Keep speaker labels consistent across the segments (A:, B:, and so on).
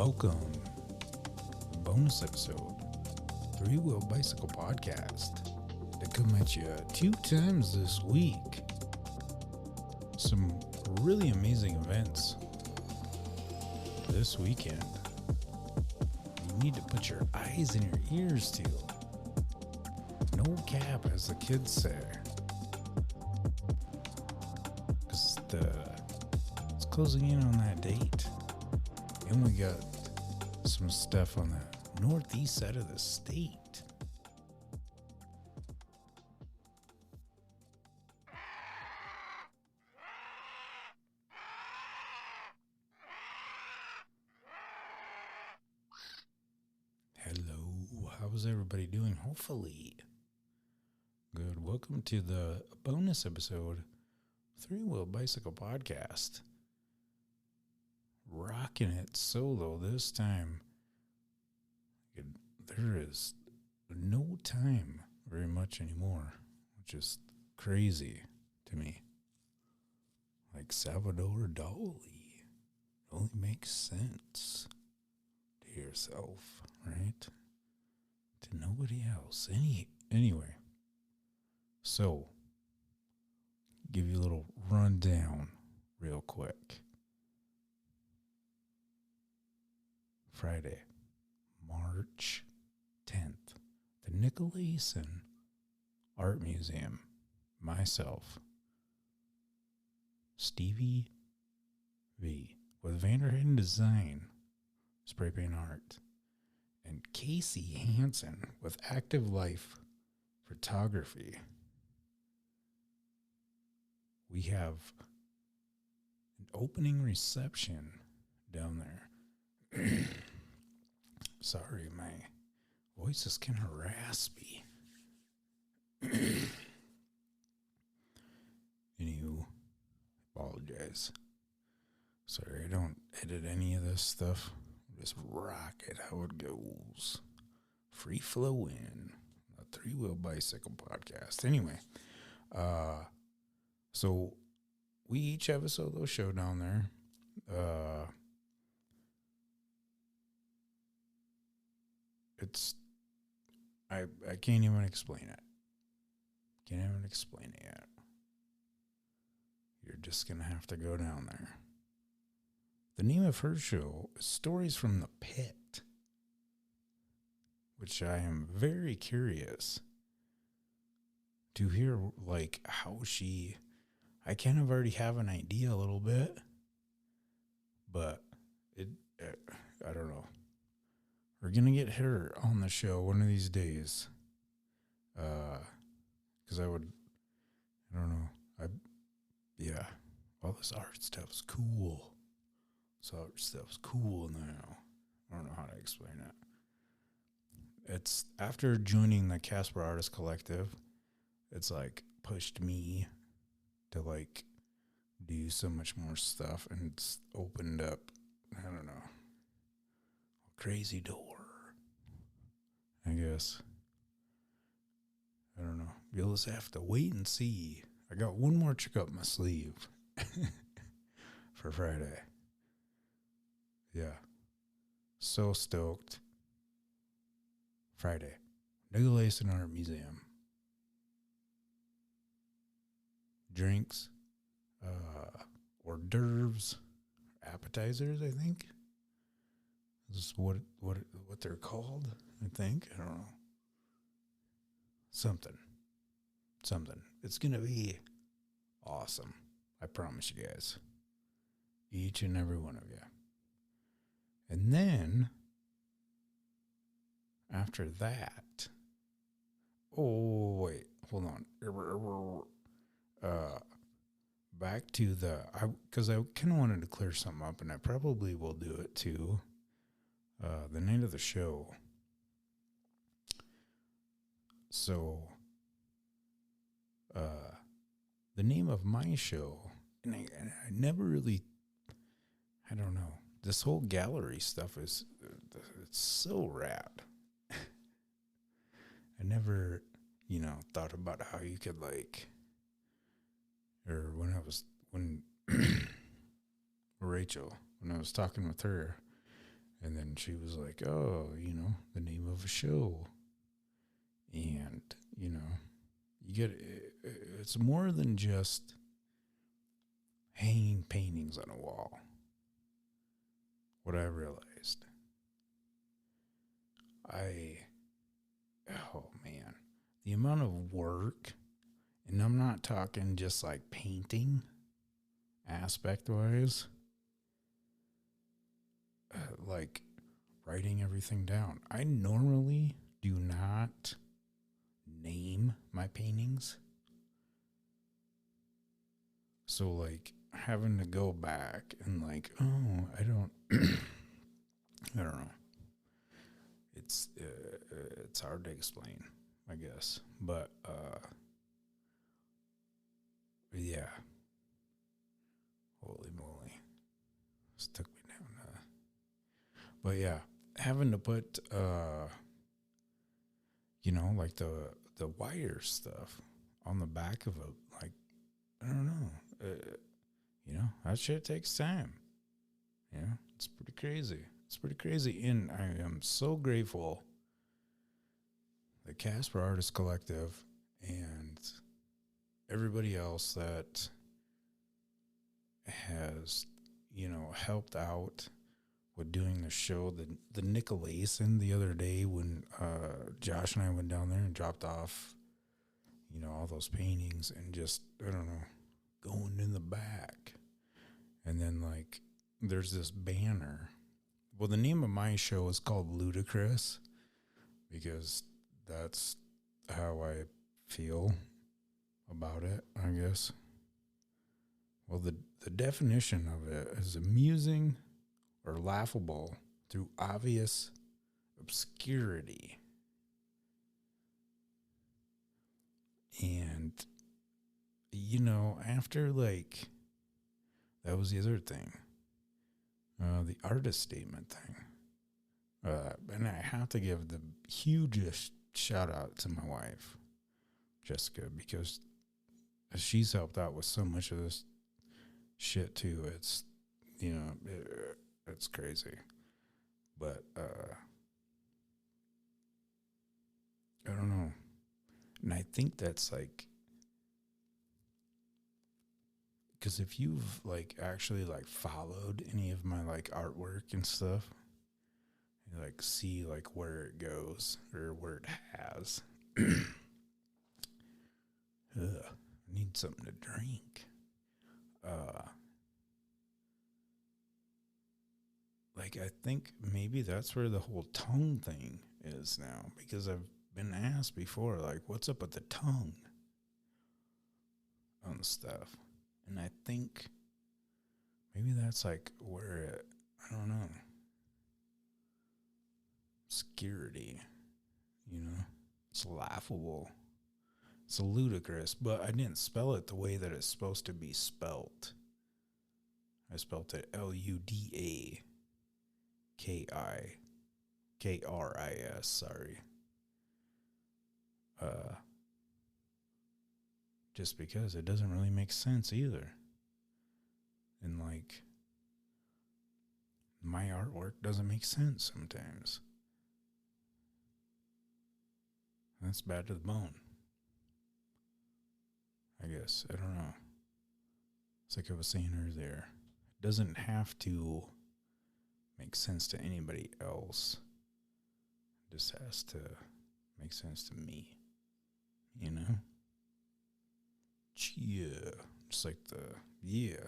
A: Welcome. Bonus episode, Three Wheel Bicycle Podcast. They come at you 2 times this week. Some really amazing events this weekend. You need to put your eyes and your ears to. No cap, as the kids say. Because it's closing in on that date. And we got some stuff on the northeast side of the state. Hello, how's everybody doing? Hopefully good. Welcome to the bonus episode, Three Wheel Bicycle Podcast. Rocking it solo this time. There is no time very much anymore, which is crazy to me. Like Salvador Dali. It only makes sense to yourself, right? To nobody else. Anyway, so give you a little rundown real quick. Friday, March 10th, the Nicolaysen Art Museum. Myself, Stevie V with Vanderheiden Design, spray paint art, and Casey Hanson with Active Life Photography. We have an opening reception down there. Sorry, my voice is kind of raspy. Anywho, apologize. Sorry, I don't edit any of this stuff. Just rock it how it goes. Free flowing. A three-wheel bicycle podcast. Anyway, so we each have a solo show down there. I can't even explain it. Can't even explain it yet. You're just going to have to go down there. The name of her show is Stories from the Pit, which I am very curious to hear, like, how I kind of already have an idea a little bit, but I don't know. We're going to get her on the show one of these days. Because I don't know. All this art stuff is cool. This art stuff is cool now. I don't know how to explain it. It's after joining the Casper Artist Collective, it's like pushed me to like do so much more stuff, and it's opened up, I don't know, a crazy door, I guess. I don't know. You'll just have to wait and see. I got one more trick up my sleeve for Friday. Yeah. So stoked. Friday. Nicolaysen Art Museum. Drinks. Hors d'oeuvres. Appetizers, I think. This is what they're called, I think. I don't know. Something. It's going to be awesome. I promise you guys. Each and every one of you. And then, after that, hold on. Back to because I kind of wanted to clear something up, and I probably will do it too. The night of the show. So, the name of my show, and I never really, I don't know, this whole gallery stuff it's so rad. I never, thought about how you could or when Rachel, when I was talking with her, And then she was like, oh, the name of a show. And, you get it's more than just hanging paintings on a wall. What I realized, oh man, the amount of work, and I'm not talking just like painting aspect wise, like writing everything down. I normally do not name my paintings. So like having to go back and like, oh, I don't know. It's hard to explain, I guess. But yeah. Holy moly. This took me down. But yeah, having to put like the wire stuff on the back of a, like, I don't know. That shit takes time. Yeah, it's pretty crazy. It's pretty crazy. And I am so grateful that Casper Artist Collective and everybody else that has, helped out with doing the show, the Nicolaysen the other day when Josh and I went down there and dropped off, all those paintings and just, I don't know, going in the back. And then, like, there's this banner. Well, the name of my show is called Ludakris because that's how I feel about it, I guess. Well, the definition of it is amusing or laughable through obvious obscurity. And, after, like, that was the other thing. The artist statement thing. And I have to give the hugest shout out to my wife, Jessica, because she's helped out with so much of this shit too. It's, it's crazy. But, I don't know. And I think that's like, because if you've like actually like followed any of my like artwork and stuff, you like see like where it goes or where it has. Ugh, I need something to drink. Like I think maybe that's where the whole tongue thing is now, because I've been asked before, like, what's up with the tongue on stuff? And I think maybe that's like where it, I don't know, obscurity, it's laughable. It's ludicrous, but I didn't spell it the way that it's supposed to be spelt. I spelt it Ludakris, sorry. Just because it doesn't really make sense either. And like, my artwork doesn't make sense sometimes. That's bad to the bone, I guess. I don't know. It's like I was saying earlier. It doesn't have to make sense to anybody else. It just has to make sense to me. Yeah. Just like yeah.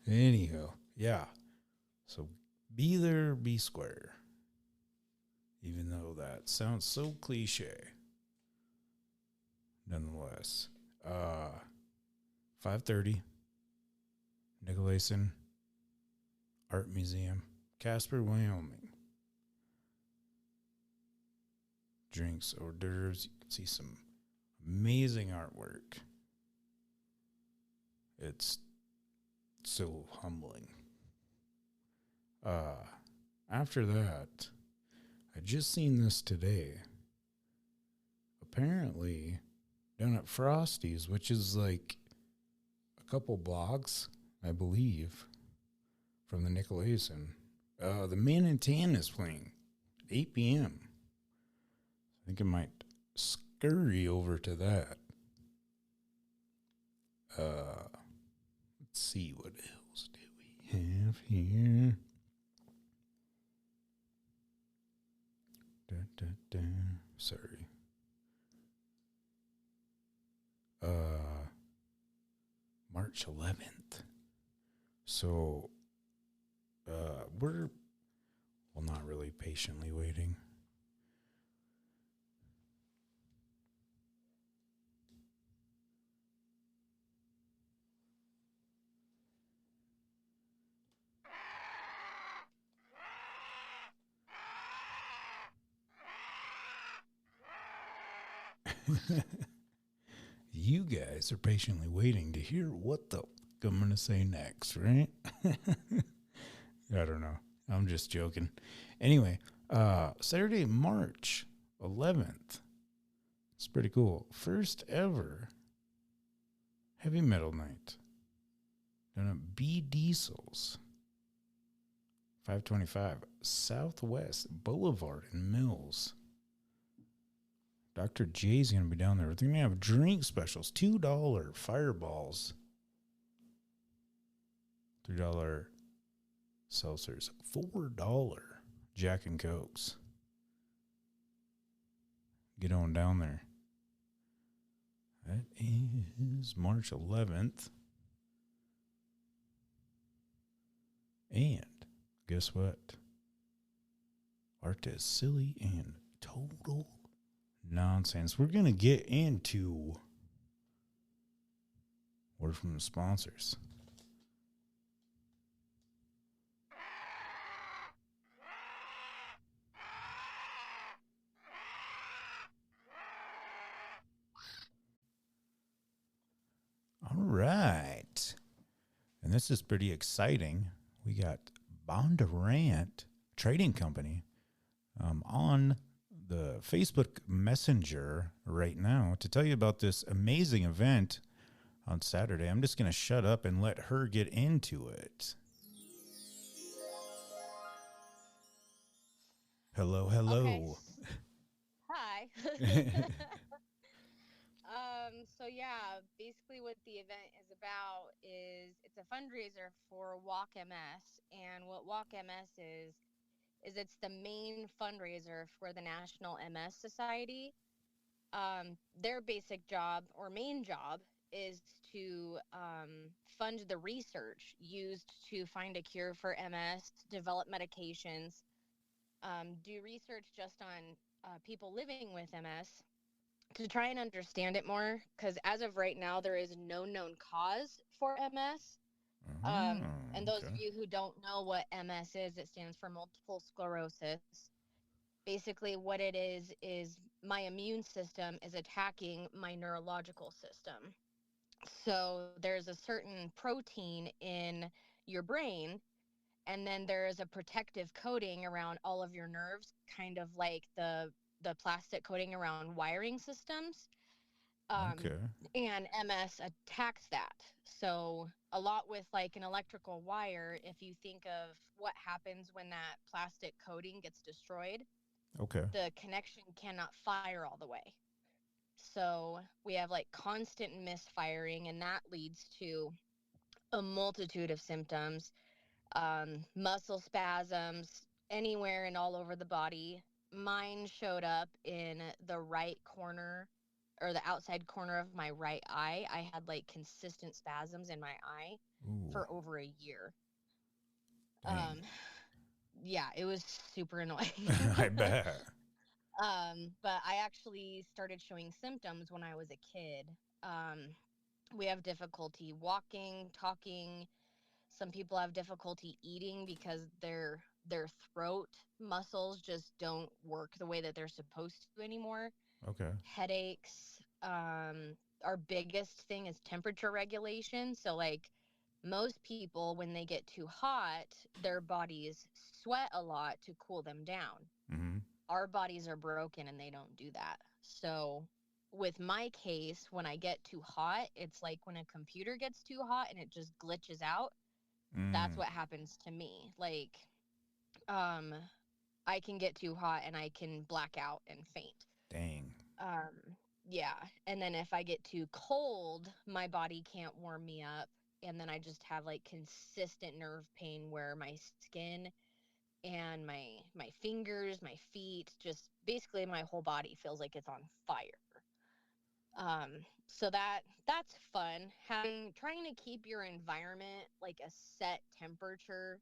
A: Anyhow, yeah. So be there, be square. Even though that sounds so cliche. Nonetheless. 5:30. Nicolaysen Art Museum, Casper, Wyoming. Drinks, hors d'oeuvres. You can see some amazing artwork. It's so humbling. After that, I just seen this today. Apparently, down at Frosty's, which is like a couple blocks, I believe, from the Nicolaysen. The Man in Tan is playing 8 p.m. I think I might scurry over to that. Let's see, what else do we have here? Sorry. March 11th. So, we're, well, not really patiently waiting. You guys are patiently waiting to hear what the fuck I'm going to say next, right? I don't know. I'm just joking. Anyway, Saturday, March 11th. It's pretty cool. First ever heavy metal night. Down at B Diesel's. 525 Southwest Boulevard in Mills. Dr. J's going to be down there. They're going to have drink specials. $2 fireballs. $3 seltzers. $4 Jack and Cokes. Get on down there. That is March 11th. And guess what? Art is silly and total nonsense. We're going to get into word from the sponsors. All right. And this is pretty exciting. We got Bondurant Trading Company on the Facebook Messenger right now to tell you about this amazing event on Saturday. I'm just going to shut up and let her get into it. Hello.
B: Okay. Hi. So yeah, basically what the event is about is it's a fundraiser for Walk MS, and what Walk MS is it's the main fundraiser for the National MS Society. Their basic job or main job is to fund the research used to find a cure for MS, develop medications, do research just on people living with MS to try and understand it more. Because as of right now, there is no known cause for MS. And those of you who don't know what MS is, it stands for multiple sclerosis. Basically, what it is my immune system is attacking my neurological system. So there's a certain protein in your brain, and then there is a protective coating around all of your nerves, kind of like the plastic coating around wiring systems. Um, and MS attacks that. So a lot with like an electrical wire, if you think of what happens when that plastic coating gets destroyed, the connection cannot fire all the way. So we have like constant misfiring, and that leads to a multitude of symptoms, muscle spasms anywhere and all over the body. Mine showed up in the right corner or the outside corner of my right eye. I had like consistent spasms in my eye for over a year. Yeah, it was super annoying.
A: I bet.
B: But I actually started showing symptoms when I was a kid. We have difficulty walking, talking. Some people have difficulty eating because their throat muscles just don't work the way that they're supposed to anymore. Headaches. Our biggest thing is temperature regulation. So like most people, when they get too hot, their bodies sweat a lot to cool them down. Our bodies are broken and they don't do that. So with my case, when I get too hot, it's like when a computer gets too hot and it just glitches out. That's
A: Mm,
B: what happens to me. Like, um, I can get too hot and I can black out and faint.
A: dang.
B: Yeah. And then if I get too cold, my body can't warm me up. And then I just have like consistent nerve pain where my skin and my fingers, my feet, just basically my whole body feels like it's on fire. So that's fun. Having trying to keep your environment like a set temperature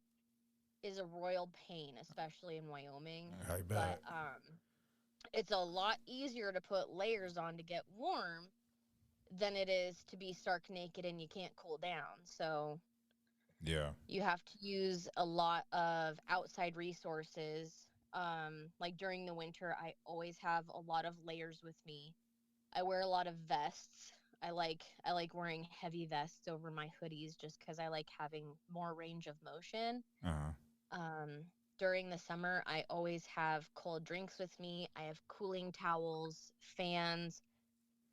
B: is a royal pain, especially in Wyoming.
A: I
B: But
A: bet.
B: it's a lot easier to put layers on to get warm than it is to be stark naked and you can't cool down. So
A: Yeah.
B: you have to use a lot of outside resources. Like during the winter, I always have a lot of layers with me. I wear a lot of vests. I like wearing heavy vests over my hoodies just because I like having more range of motion.
A: Uh-huh.
B: Um, During the summer, I always have cold drinks with me. I have cooling towels, fans,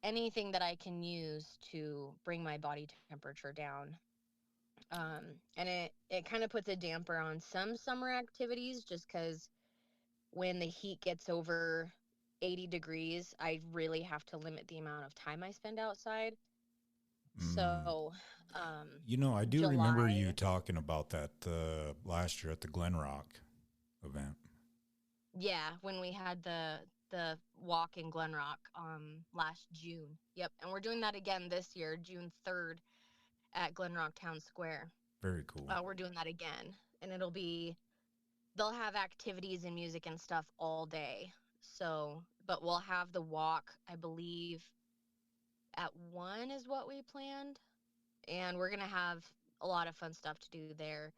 B: anything that I can use to bring my body temperature down. And it kind of puts a damper on some summer activities just because when the heat gets over 80 degrees, I really have to limit the amount of time I spend outside.
A: Mm.
B: So, um,
A: I do remember you
B: July,
A: talking about that last year at the Glen Rock event.
B: yeah, when we had the walk in Glen Rock last June. Yep, and we're doing that again this year, June 3rd at Glen Rock Town Square.
A: Very cool.
B: We're doing that again, and they'll have activities and music and stuff all day. So, but we'll have the walk, I believe, at 1 is what we planned, and we're gonna have a lot of fun stuff to do there.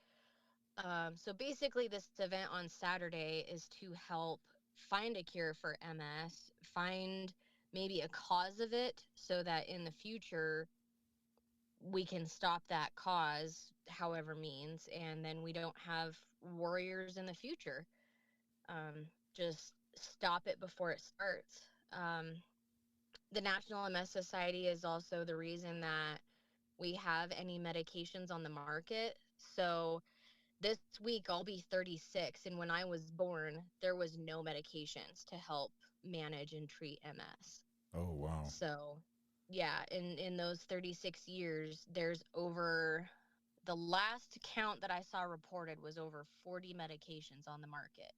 B: So basically, this event on Saturday is to help find a cure for MS, find maybe a cause of it, so that in the future we can stop that cause, however means, and then we don't have warriors in the future. Just stop it before it starts. The National MS Society is also the reason that we have any medications on the market. So this week I'll be 36, and when I was born, there was no medications to help manage and treat MS.
A: Oh, wow.
B: So, yeah, in those 36 years, there's over the last count that I saw reported was over 40 medications on the market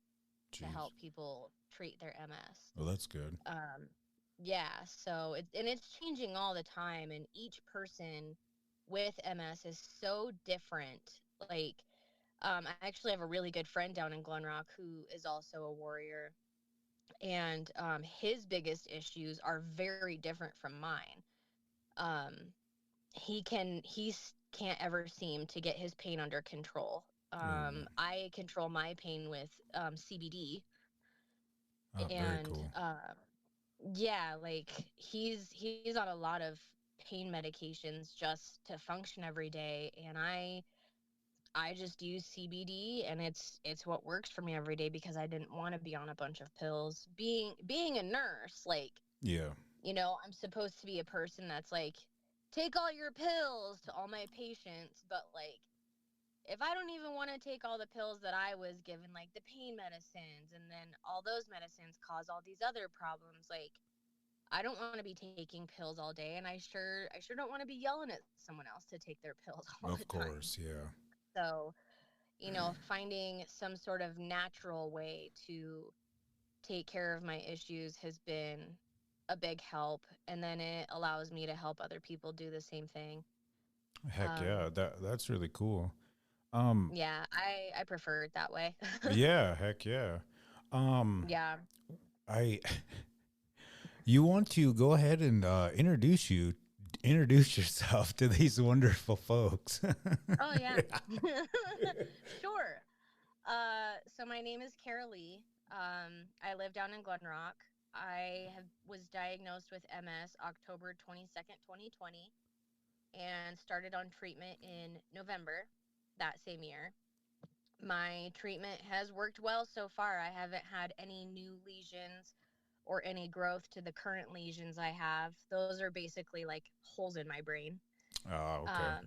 B: to
A: Jeez.
B: help people treat their MS.
A: Well, that's good.
B: Yeah, so it's changing all the time, and each person with MS is so different. Like, I actually have a really good friend down in Glen Rock who is also a warrior, and his biggest issues are very different from mine. Um, he can't ever seem to get his pain under control.
A: Oh,
B: I control my pain with CBD,
A: oh, very
B: and
A: cool.
B: yeah, like he's on a lot of pain medications just to function every day, and I just use CBD, and it's what works for me every day because I didn't want to be on a bunch of pills. Being a nurse, like,
A: Yeah.
B: I'm supposed to be a person that's like, take all your pills to all my patients, but like, if I don't even want to take all the pills that I was given, like the pain medicines, and then all those medicines cause all these other problems, like, I don't want to be taking pills all day, and I sure don't want to be yelling at someone else to take their pills all the
A: Of
B: time.
A: course. Yeah.
B: So, finding some sort of natural way to take care of my issues has been a big help. And then it allows me to help other people do the same thing.
A: Heck
B: Um,
A: yeah. That's really cool. Um,
B: yeah, I prefer it that way.
A: yeah, heck yeah. Um,
B: Yeah.
A: I you want to go ahead and introduce yourself to these wonderful folks.
B: Oh, yeah. Sure. So my name is Carol Lee. I live down in Glen Rock. Was diagnosed with MS October 22nd, 2020, and started on treatment in November that same year. My treatment has worked well so far. I haven't had any new lesions or any growth to the current lesions I have. Those are basically like holes in my brain.
A: Oh, okay.
B: Um,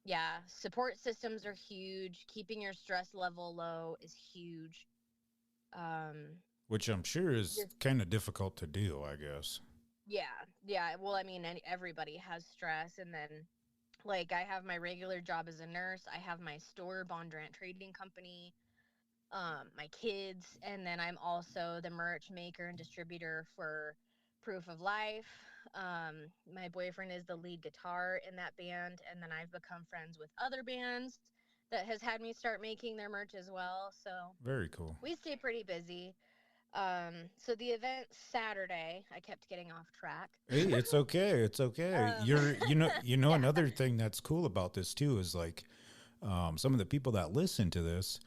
B: Yeah, support systems are huge. Keeping your stress level low is huge.
A: Which I'm sure is
B: Just
A: kind of difficult to do, I guess.
B: yeah. Well, I mean, everybody has stress, and then like I have my regular job as a nurse. I have my store, Bondurant Trading Company, my kids, and then I'm also the merch maker and distributor for Proof of Life. My boyfriend is the lead guitar in that band, and then I've become friends with other bands that has had me start making their merch as well. So
A: Very cool.
B: we stay pretty busy. So the event Saturday, I kept getting off track.
A: Hey, it's okay. It's okay.
B: um,
A: You know,
B: yeah,
A: another thing that's cool about this too is like some of the people that listen to this,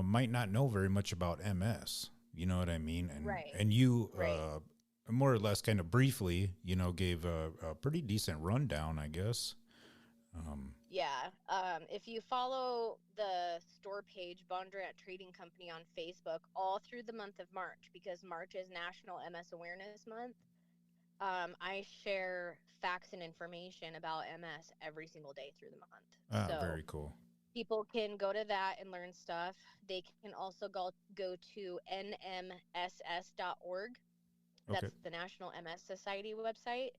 A: might not know very much about MS. You know what I mean? And
B: right,
A: and you
B: right.
A: more or less kind of briefly, gave a pretty decent rundown, I guess.
B: Yeah. If you follow the store page, Bondurant Trading Company on Facebook, all through the month of March, because March is National MS Awareness Month, I share facts and information about MS every single day through the month. So
A: Very cool.
B: people can go to that and learn stuff. They can also go to nmss.org.
A: Okay.
B: That's the National MS Society website.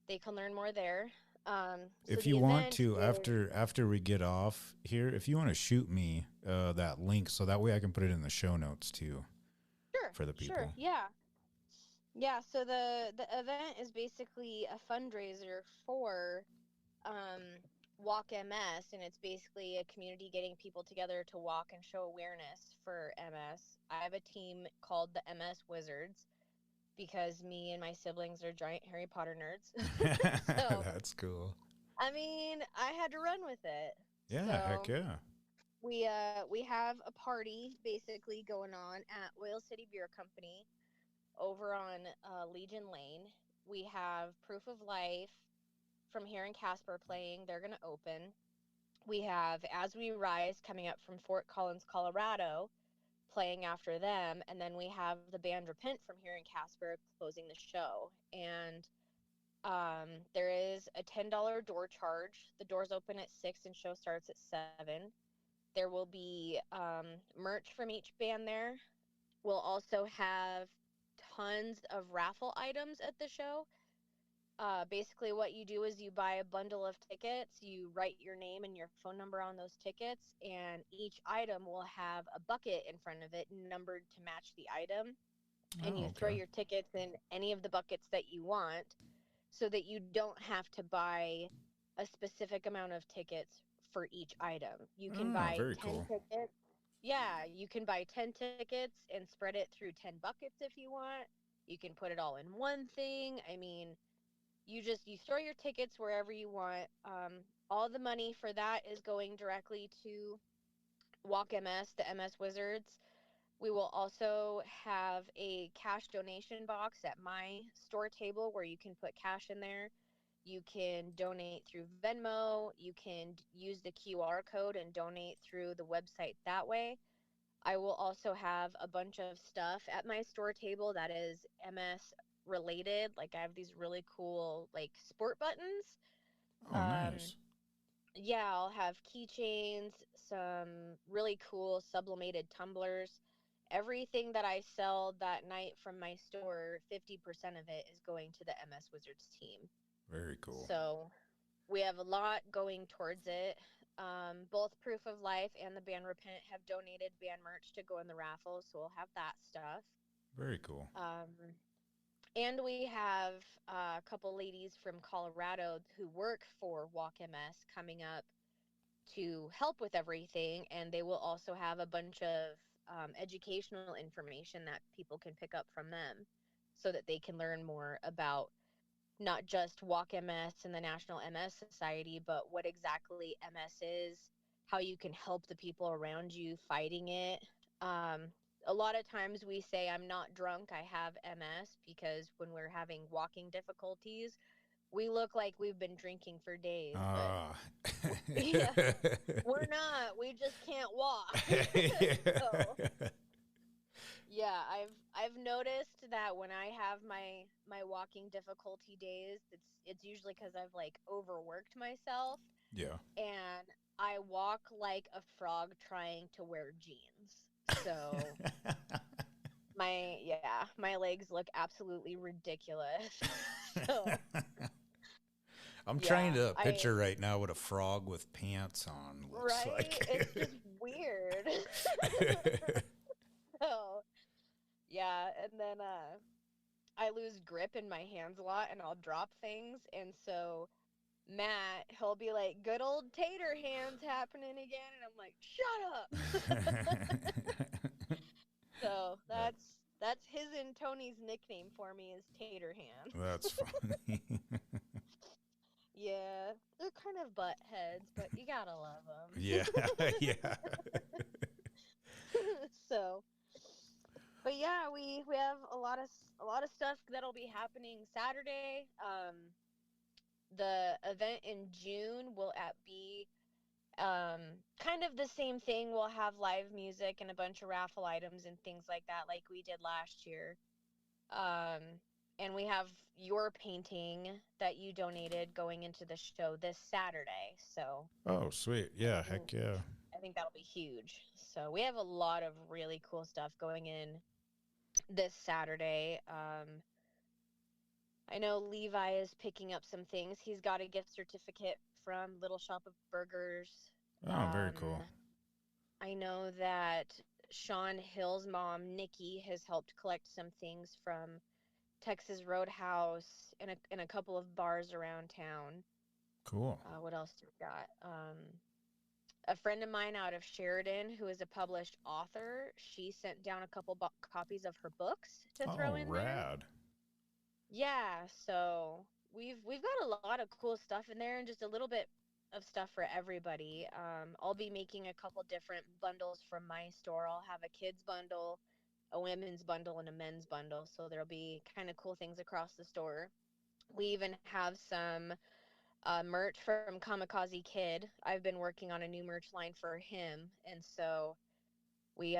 B: They can learn more there. So
A: If
B: the
A: you want
B: event
A: to,
B: is
A: after we get off here, if you want to shoot me that link, so that way I can put it in the show notes too
B: sure,
A: for the
B: sure,
A: people.
B: yeah, yeah. So the event is basically a fundraiser for um, Walk MS, and it's basically a community getting people together to walk and show awareness for MS. I have a team called the MS Wizards because me and my siblings are giant Harry Potter nerds. So
A: That's cool.
B: I mean, I had to run with it.
A: Yeah, heck
B: So
A: yeah.
B: we have a party basically going on at Oil City Beer Company over on Legion Lane. We have Proof of Life from here in Casper playing. They're going to open. We have As We Rise coming up from Fort Collins, Colorado, playing after them. And then we have the band Repent from here in Casper closing the show. And there is a $10 door charge. The doors open at 6 and show starts at 7. There will be merch from each band there. We'll also have tons of raffle items at the show. Basically, what you do is you buy a bundle of tickets, you write your name and your phone number on those tickets, and each item will have a bucket in front of it numbered to match the item. And
A: Oh,
B: you throw
A: okay.
B: your tickets in any of the buckets that you want so that you don't have to buy a specific amount of tickets for each item. You can
A: Oh,
B: buy
A: very
B: 10
A: cool.
B: tickets. Yeah, you can buy 10 tickets and spread it through 10 buckets if you want. You can put it all in one thing. I mean, you throw your tickets wherever you want. All the money for that is going directly to Walk MS, the MS Wizards. We will also have a cash donation box at my store table where you can put cash in there. You can donate through Venmo. You can use the QR code and donate through the website that way. I will also have a bunch of stuff at my store table that is MS related. Like I have these really cool like sport buttons.
A: Oh,
B: Um,
A: nice.
B: yeah, I'll have keychains, some really cool sublimated tumblers. Everything that I sell that night from my store, 50% of it is going to the MS Wizards team.
A: Very cool.
B: So we have a lot going towards it. Both Proof of Life and the band Repent have donated band merch to go in the raffle, so we'll have that stuff.
A: Very cool.
B: And we have a couple ladies from Colorado who work for Walk MS coming up to help with everything, and they will also have a bunch of educational information that people can pick up from them so that they can learn more about not just Walk MS and the National MS Society, but what exactly MS is, how you can help the people around you fighting it. Um, a lot of times we say, I'm not drunk, I have MS, because when we're having walking difficulties, we look like we've been drinking for days, but
A: Ah.
B: yeah, we're not. We just can't walk. So yeah, I've noticed that when I have my walking difficulty days, it's usually because I've like overworked myself. And I walk like a frog trying to wear jeans. So my legs look absolutely ridiculous. So
A: I'm trying to picture right now what a frog with pants on looks like.
B: It's just weird. So, yeah, and then I lose grip in my hands a lot, and I'll drop things, and so Matt, he'll be like, "Good old tater hands happening again," and I'm like, "Shut up." So that's his and Tony's nickname for me is Tater Hands.
A: That's funny.
B: Yeah, they're kind of butt heads, but you gotta love them.
A: Yeah.
B: So, but yeah, we have a lot of stuff that'll be happening Saturday. The event in June will be kind of the same thing. We'll have live music and a bunch of raffle items and things like that, like we did last year. And we have your painting that you donated going into the show this Saturday. So.
A: Oh, sweet. Yeah, heck yeah.
B: I think that'll be huge. So we have a lot of really cool stuff going in this Saturday. I know Levi is picking up some things. He's got a gift certificate from Little Shop of Burgers.
A: Oh, very cool.
B: I know that Sean Hill's mom, Nikki, has helped collect some things from Texas Roadhouse and a couple of bars around town.
A: Cool.
B: What else do we got? A friend of mine out of Sheridan, who is a published author, she sent down a couple copies of her books to throw in there.
A: Rad.
B: Yeah, so we've got a lot of cool stuff in there and just a little bit of stuff for everybody. I'll be making a couple different bundles from my store. I'll have a kids bundle, a women's bundle, and a men's bundle. So there'll be kind of cool things across the store. We even have some merch from Kamikaze Kid. I've been working on a new merch line for him, and so we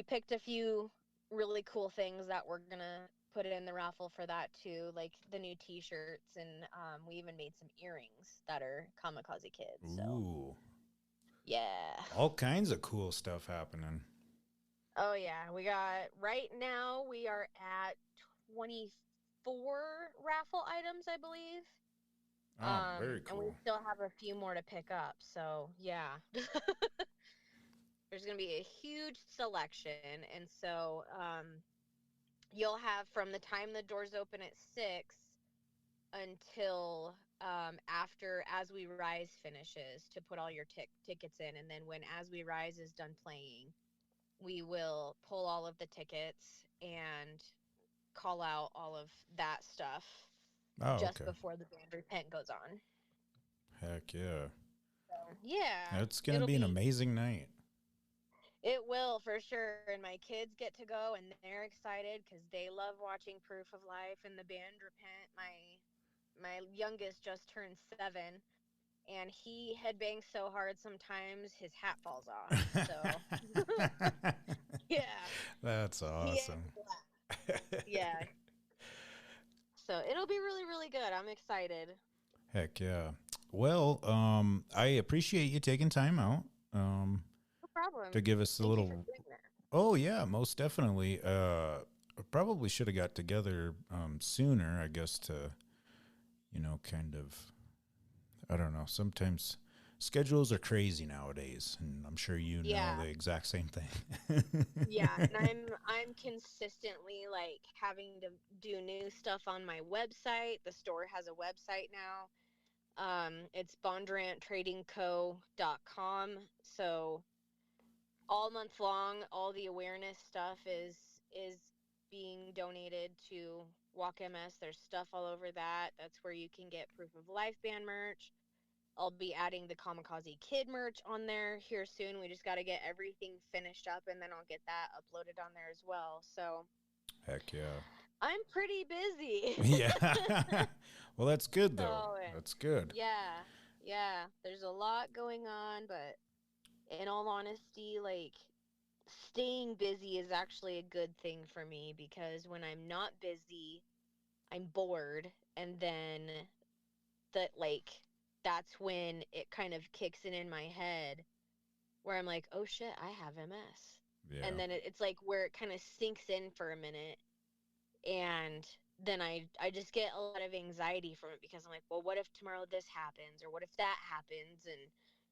B: picked a few really cool things that we're gonna put in the raffle for that too, like the new T-shirts, and we even made some earrings that are Kamikaze Kid. So.
A: Ooh.
B: Yeah.
A: All kinds of cool stuff happening.
B: Oh yeah, right now we are at 24 raffle items, I believe.
A: Oh, very cool.
B: And we still have a few more to pick up. So, yeah. There's going to be a huge selection. And so you'll have from the time the doors open at 6 until after As We Rise finishes to put all your tickets in. And then when As We Rise is done playing, we will pull all of the tickets and call out all of that stuff. Just before the band Repent goes on.
A: Heck yeah.
B: So, yeah.
A: It's going to be an amazing night.
B: It will, for sure. And my kids get to go, and they're excited because they love watching Proof of Life and the band Repent. My youngest just turned 7, and he headbangs so hard sometimes his hat falls off. So, yeah.
A: That's awesome.
B: Yeah. So it'll be really, really good. I'm excited.
A: Heck yeah. Well, I appreciate you taking time out.
B: No problem.
A: To give us a little. Oh yeah, most definitely. I probably should have got together sooner, I guess, to, kind of, I don't know. Sometimes schedules are crazy nowadays, and I'm sure you know the exact same thing.
B: Yeah, and I'm consistently like having to do new stuff on my website. The store has a website now. It's bondrantTradingCo.com. So all month long, all the awareness stuff is being donated to Walk MS. There's stuff all over that. That's where you can get Proof of Life band merch. I'll be adding the Kamikaze Kid merch on there here soon. We just got to get everything finished up, and then I'll get that uploaded on there as well. So,
A: heck yeah.
B: I'm pretty busy.
A: Yeah. Well, that's good, though. That's good.
B: Yeah. Yeah. There's a lot going on, but in all honesty, like, staying busy is actually a good thing for me because when I'm not busy, I'm bored, and then that's when it kind of kicks in my head where I'm like, oh shit, I have MS.
A: Yeah.
B: And then it's like where it kind of sinks in for a minute. And then I just get a lot of anxiety from it because I'm like, well, what if tomorrow this happens, or what if that happens? And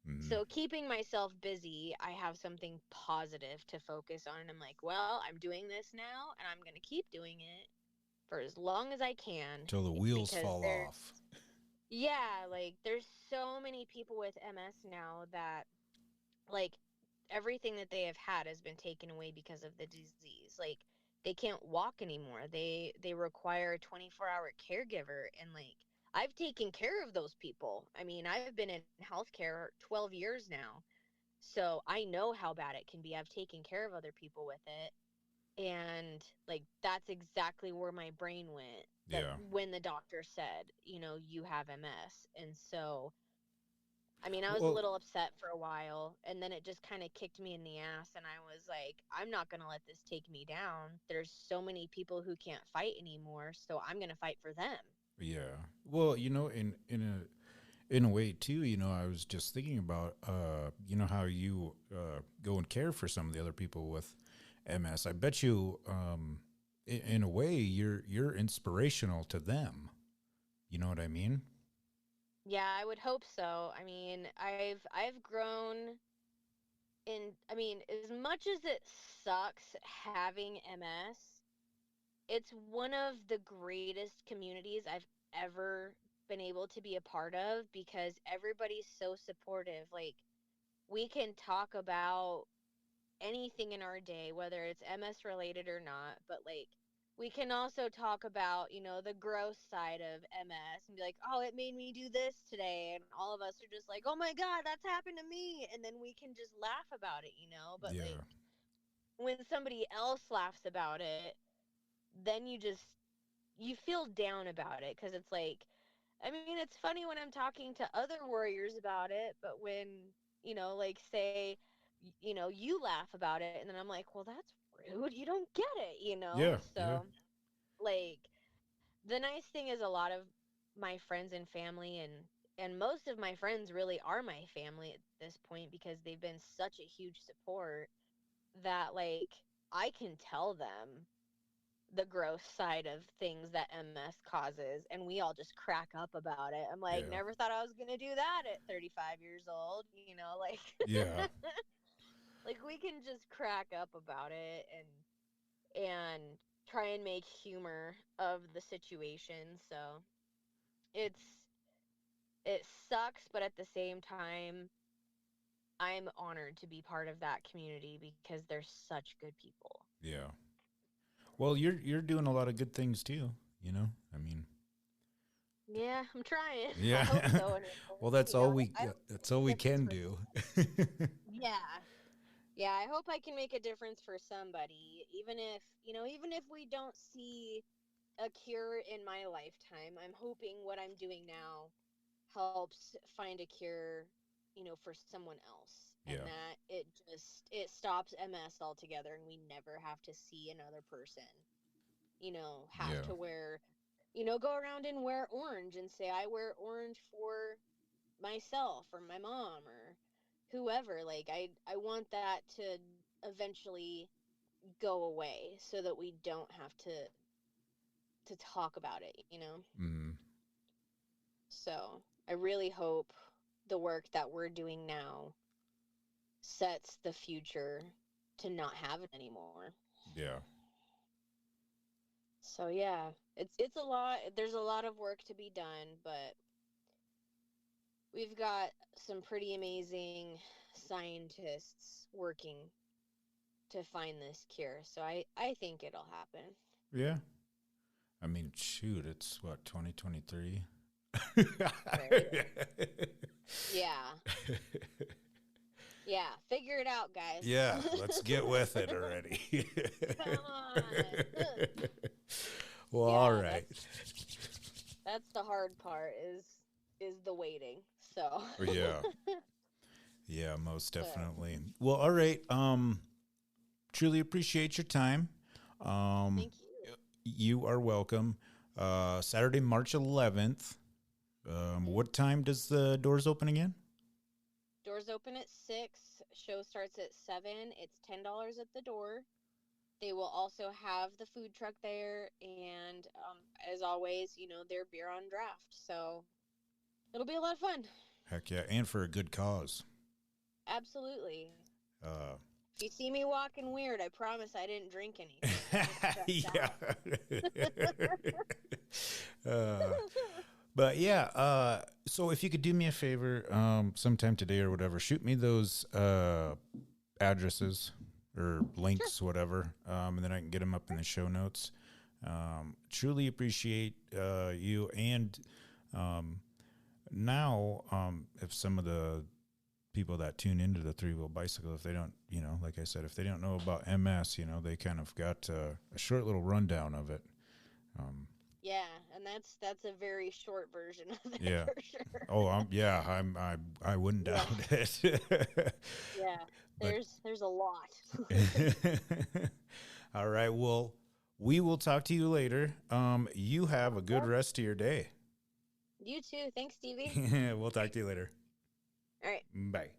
A: Mm.
B: so keeping myself busy, I have something positive to focus on. And I'm like, well, I'm doing this now and I'm going to keep doing it for as long as I can.
A: Till the wheels
B: Because
A: fall off.
B: yeah, like there's so many people with MS now that like everything that they have had has been taken away because of the disease. Like they can't walk anymore. They require a 24-hour caregiver, and like I've taken care of those people. I mean, I've been in healthcare 12 years now. So I know how bad it can be. I've taken care of other people with it. And like that's exactly where my brain went that
A: Yeah.
B: when the doctor said, you have MS. And so I mean, I was a
A: Well,
B: little upset for a while, and then it just kind of kicked me in the ass, and I was like, I'm not going to let this take me down. There's so many people who can't fight anymore, so I'm going to fight for them.
A: yeah. Well, in a way too, I was just thinking about how you go and care for some of the other people with MS. I bet you in a way you're inspirational to them. You know what I mean?
B: Yeah, I would hope so. I mean, I've grown in I mean, as much as it sucks having MS, it's one of the greatest communities I've ever been able to be a part of because everybody's so supportive. Like we can talk about anything in our day, whether it's MS related or not, but like we can also talk about, the gross side of MS and be like, oh, it made me do this today. And all of us are just like, oh my God, that's happened to me. And then we can just laugh about it. But like
A: Yeah.
B: when somebody else laughs about it, then you feel down about it because it's like, I mean, it's funny when I'm talking to other warriors about it, but when, like say, you laugh about it, and then I'm like, well, that's rude. You don't get it.
A: Yeah. Yeah.
B: So, like, the nice thing is a lot of my friends and family and most of my friends really are my family at this point because they've been such a huge support that like I can tell them the gross side of things that MS causes, and we all just crack up about it. I'm like,
A: Yeah.
B: never thought I was gonna do that at 35 years old, like
A: Yeah.
B: like we can just crack up about it and try and make humor of the situation. So it's it sucks, but at the same time, I'm honored to be part of that community because they're such good people.
A: Yeah. Well, you're doing a lot of good things too. I mean,
B: Yeah, I'm trying. I
A: yeah.
B: hope so. And
A: Well, that's all
B: I hope
A: that's all we
B: difference
A: can
B: for
A: do.
B: yeah. Yeah, I hope I can make a difference for somebody, even if we don't see a cure in my lifetime. I'm hoping what I'm doing now helps find a cure, for someone else, and
A: Yeah.
B: that it stops MS altogether and we never have to see another person, have
A: Yeah.
B: to wear, go around and wear orange and say I wear orange for myself or my mom or whoever. Like I want that to eventually go away so that we don't have to talk about it.
A: Mm.
B: So I really hope the work that we're doing now sets the future to not have it anymore.
A: Yeah.
B: So yeah, it's a lot. There's a lot of work to be done, but we've got some pretty amazing scientists working to find this cure. So I think it'll happen.
A: Yeah. I mean, shoot, it's what 2023.
B: Right? Yeah. Yeah. Figure it out, guys.
A: Yeah, let's get with it already.
B: Come on.
A: Well,
B: Yeah,
A: all right.
B: that's the hard part is the waiting. So
A: Yeah. Yeah, most
B: so
A: definitely. Well, all right. Truly appreciate your time. Um,
B: thank you.
A: you are welcome. Saturday, March 11th. What time does the doors open again?
B: Doors open at 6. Show starts at 7. It's $10 at the door. They will also have the food truck there, and as always, their beer on draft. So it'll be a lot of fun.
A: Heck yeah, and for a good cause.
B: Absolutely.
A: Uh,
B: If you see me walking weird, I promise I didn't drink anything.
A: yeah. But yeah, so if you could do me a favor, sometime today or whatever, shoot me those addresses or links, whatever, and then I can get them up in the show notes. Truly appreciate you. And now, if some of the people that tune into the Three-Wheel Bicycle, if they don't, like I said, if they don't know about MS, they kind of got a short little rundown of it.
B: Yeah, and that's a very short version of it.
A: Yeah.
B: For sure.
A: Oh, I wouldn't doubt it.
B: Yeah. There's a lot.
A: All right. Well, we will talk to you later. You have a good rest of your day.
B: You too. Thanks, Stevie.
A: We'll talk to you later.
B: All right.
A: Bye.